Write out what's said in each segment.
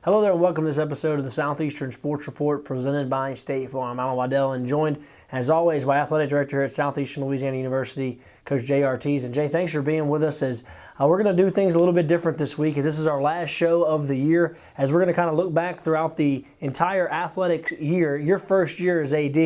Hello there and welcome to this episode of the Southeastern Sports Report presented by State Farm. I'm Waddell and joined, as always, by Athletic Director here at Southeastern Louisiana University, Coach Jay Ortiz. And Jay, thanks for being with us as we're going to do things a little bit different this week, as this is our last show of the year, as we're going to kind of look back throughout the entire athletic year, your first year as AD,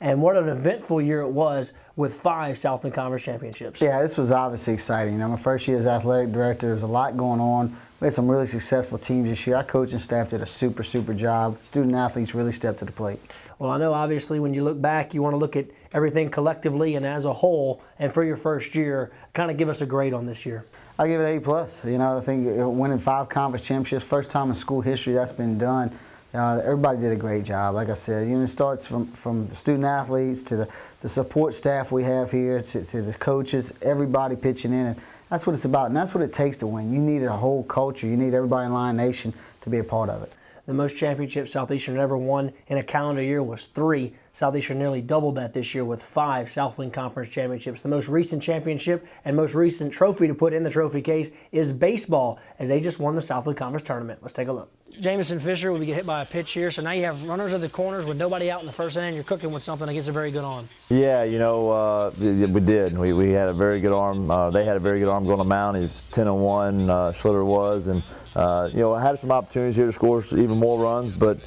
and what an eventful year it was with 5 Southland Conference championships. Yeah, this was obviously exciting. My first year as athletic director, there was a lot going on. We had some really successful teams this year. Our coaching staff did a super job. Student athletes really stepped to the plate. Well, I know obviously when you look back, you want to look at everything collectively and as a whole, and for your first year, kind of give us a grade on this year. I give it A+. I think winning 5 conference championships, first time in school history that's been done. Everybody did a great job. Like I said, it starts from the student athletes to the support staff we have here to the coaches, everybody pitching in. And that's what it's about, and that's what it takes to win. You need a whole culture. You need everybody in Lion Nation to be a part of it. The most championships Southeastern ever won in a calendar year was 3. Southeastern nearly doubled that this year with 5 Southland Conference championships. The most recent championship and most recent trophy to put in the trophy case is baseball, as they just won the Southland Conference tournament. Let's take a look. Jamison Fisher will get hit by a pitch here, so now you have runners at the corners with nobody out in the first inning. You're cooking with something that gets a very good arm. Yeah, we did. We had a very good arm. They had a very good arm going to mound. He was 10-1, Schlitter was, and I had some opportunities here to score even more runs, but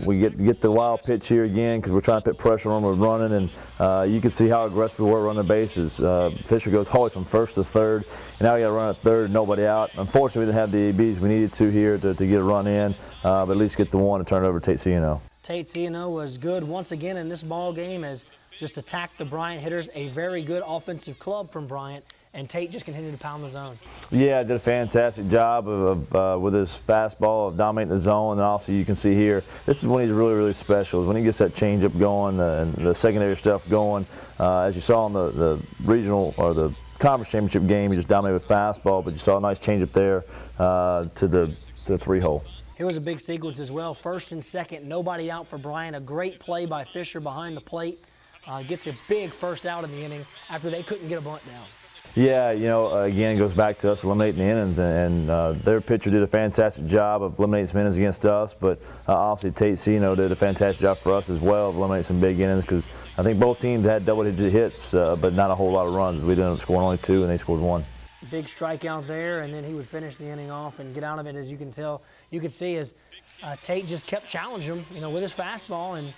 we get the wild pitch here again because we're trying to put pressure on them. We're running, and you can see how aggressive we were running the bases. Fisher goes always from first to third, and now we got to run at third, nobody out. Unfortunately, we didn't have the ABs we needed to here to get a run in, but at least get the one and turn it over to Tate Ciano. Tate Ciano was good once again in this ball game, as just attacked the Bryant hitters. A very good offensive club from Bryant. And Tate just continued to pound the zone. Yeah, did a fantastic job of with his fastball of dominating the zone. And also you can see here, this is when he's really special, is when he gets that changeup going and the secondary stuff going. As you saw in the regional or the conference championship game, he just dominated with fastball, but you saw a nice changeup there to the 3-hole. Here was a big sequence as well. First and second, nobody out for Bryant. A great play by Fisher behind the plate. Gets a big first out in the inning after they couldn't get a bunt down. Yeah, again, it goes back to us eliminating the innings, and their pitcher did a fantastic job of eliminating some innings against us, but obviously Tate Ciano did a fantastic job for us as well of eliminating some big innings, because I think both teams had double-digit hits, but not a whole lot of runs. We ended up scoring only 2, and they scored 1. Big strikeout there, and then he would finish the inning off and get out of it. As you can tell, you could see as Tate just kept challenging him, with his fastball, and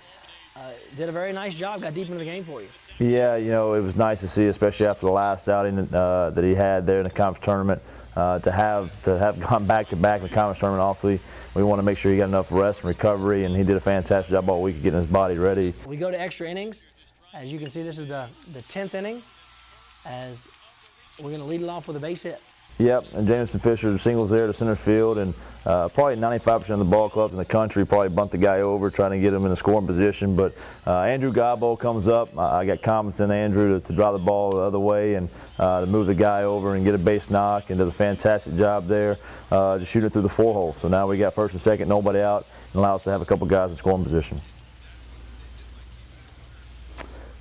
did a very nice job, got deep into the game for you. Yeah, it was nice to see, especially after the last outing that he had there in the conference tournament, to have gone back-to-back in the conference tournament. Obviously, we want to make sure he got enough rest and recovery, and he did a fantastic job all week of getting his body ready. We go to extra innings. As you can see, this is the 10th inning, as we're going to lead it off with a base hit. Yep, and Jamison Fisher singles there to center field, and probably 95% of the ball clubs in the country probably bunt the guy over, trying to get him in a scoring position. But Andrew Godbold comes up. I got confidence in Andrew to drive the ball the other way and to move the guy over and get a base knock, and does a fantastic job there to shoot it through the 4-hole. So now we got first and second, nobody out, and allows us to have a couple guys in scoring position.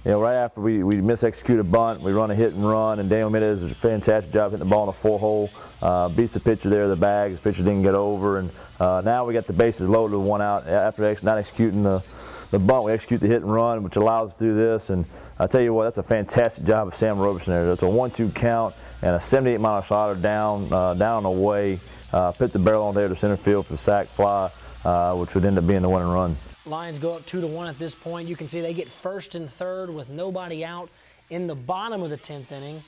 Right after we mis-execute a bunt, we run a hit and run, and Daniel Mendez does a fantastic job hitting the ball in the 4-hole. Beats the pitcher there, the bag. His pitcher didn't get over, and now we got the bases loaded with 1 out. After not executing the bunt, we execute the hit and run, which allows us to do this. And I tell you what, that's a fantastic job of Sam Roberson there. That's a 1-2 count and a 78-mile slider down and away. Put the barrel on there to center field for the sac fly, which would end up being the winning run. Lions go up 2-1 at this point. You can see they get first and third with nobody out in the bottom of the 10th inning,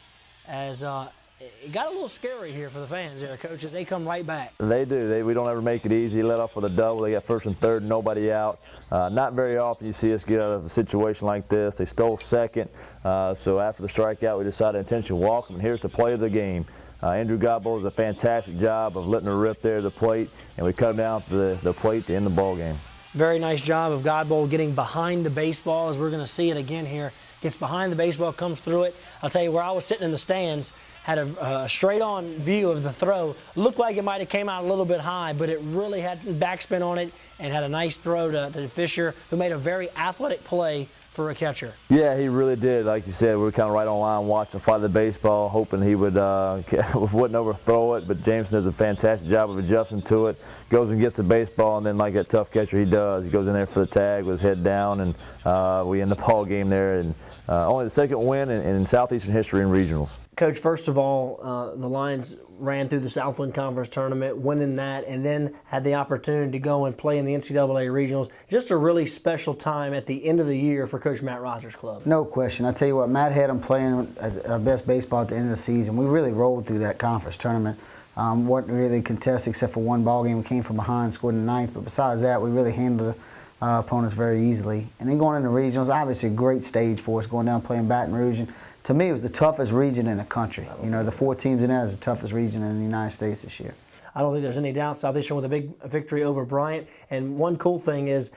as it got a little scary here for the fans there, coaches. They come right back. They do. We don't ever make it easy. Let off with a double. They got first and third, nobody out. Not very often you see us get out of a situation like this. They stole second, so after the strikeout, we decided to intentionally walk them, and here's the play of the game. Andrew Godbold does a fantastic job of letting her rip there to the plate, and we cut him down to the plate to end the ball game. Very nice job of Godbold getting behind the baseball, as we're going to see it again here. Gets behind the baseball, comes through it. I'll tell you, where I was sitting in the stands, had a straight-on view of the throw. Looked like it might have came out a little bit high, but it really had backspin on it and had a nice throw to Fisher, who made a very athletic play for a catcher. Yeah, he really did. Like you said, we were kind of right on line watching fly the baseball, hoping he would wouldn't overthrow it. But Jameson does a fantastic job of adjusting to it. Goes and gets the baseball, and then like that tough catcher he does, he goes in there for the tag with his head down, and we end the ball game there. And only the second win in Southeastern history in regionals. Coach, first of all, the Lions ran through the Southland Conference tournament, winning that, and then had the opportunity to go and play in the NCAA regionals. Just a really special time at the end of the year for Coach Matt Rogers' club. No question. I tell you what, Matt had them playing our best baseball at the end of the season. We really rolled through that conference tournament. Weren't really contested except for one ball game. We came from behind, scored in the ninth, but besides that, we really handled opponents very easily. And then going into regionals, obviously a great stage for us, going down playing Baton Rouge. And to me, it was the toughest region in the country. You know, the 4 teams in there is the toughest region in the United States this year. I don't think there's any doubt Southeastern with a big victory over Bryant. And one cool thing is,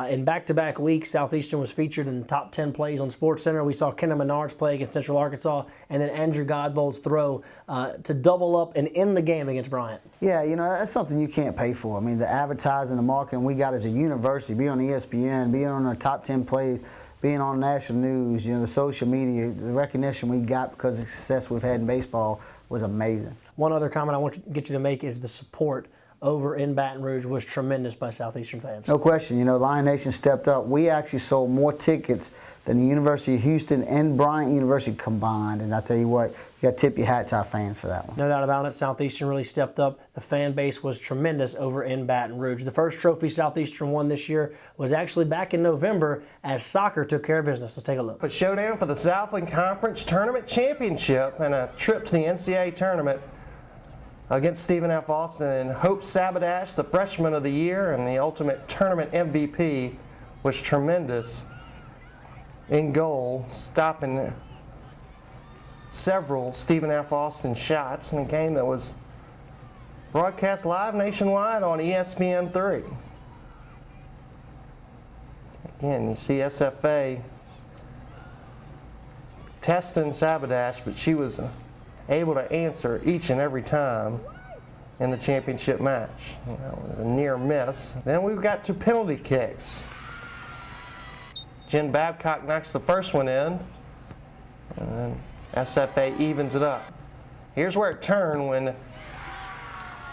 in back-to-back weeks, Southeastern was featured in the top 10 plays on SportsCenter. We saw Kendall Menards play against Central Arkansas, and then Andrew Godbold's throw to double up and end the game against Bryant. Yeah, you know, that's something you can't pay for. I mean, the advertising, the marketing we got as a university, being on ESPN, being on our top 10 plays, being on national news, you know, the social media, the recognition we got because of the success we've had in baseball was amazing. One other comment I want to get you to make is the support over in Baton Rouge was tremendous by Southeastern fans. No question. You know, Lion Nation stepped up. We actually sold more tickets than the University of Houston and Bryant University combined. And I tell you what, you got to tip your hat to our fans for that one. No doubt about it. Southeastern really stepped up. The fan base was tremendous over in Baton Rouge. The first trophy Southeastern won this year was actually back in November as soccer took care of business. Let's take a look. A showdown for the Southland Conference Tournament Championship and a trip to the NCAA tournament against Stephen F. Austin. And Hope Sabadash, the freshman of the year and the ultimate tournament MVP, was tremendous in goal, stopping several Stephen F. Austin shots in a game that was broadcast live nationwide on ESPN3. Again, you see SFA testing Sabadash, but she was able to answer each and every time in the championship match. You know, a near miss. Then we've got 2 penalty kicks. Jen Babcock knocks the first one in, and then SFA evens it up. Here's where it turned when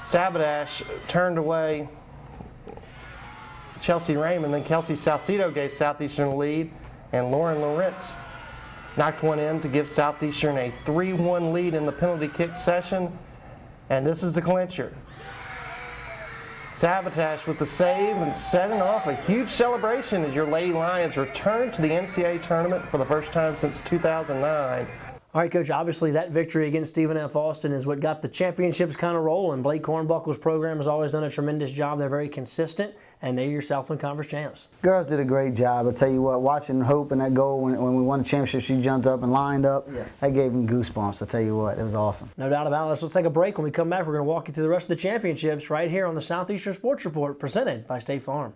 Sabadash turned away Chelsea Raymond, then Kelsey Salcido gave Southeastern the lead, and Lauren Lawrence knocked one in to give Southeastern a 3-1 lead in the penalty kick session, and this is the clincher. Sabadash with the save and setting off a huge celebration as your Lady Lions return to the NCAA tournament for the first time since 2009. All right, Coach, obviously that victory against Stephen F. Austin is what got the championships kind of rolling. Blake Cornbuckle's program has always done a tremendous job. They're very consistent, and they're your Southland Conference champs. Girls did a great job. I tell you what, watching Hope and that goal when we won the championship, she jumped up and lined up. Yeah. That gave me goosebumps. I tell you what, it was awesome. No doubt about it. Let's take a break. When we come back, we're going to walk you through the rest of the championships right here on the Southeastern Sports Report, presented by State Farm.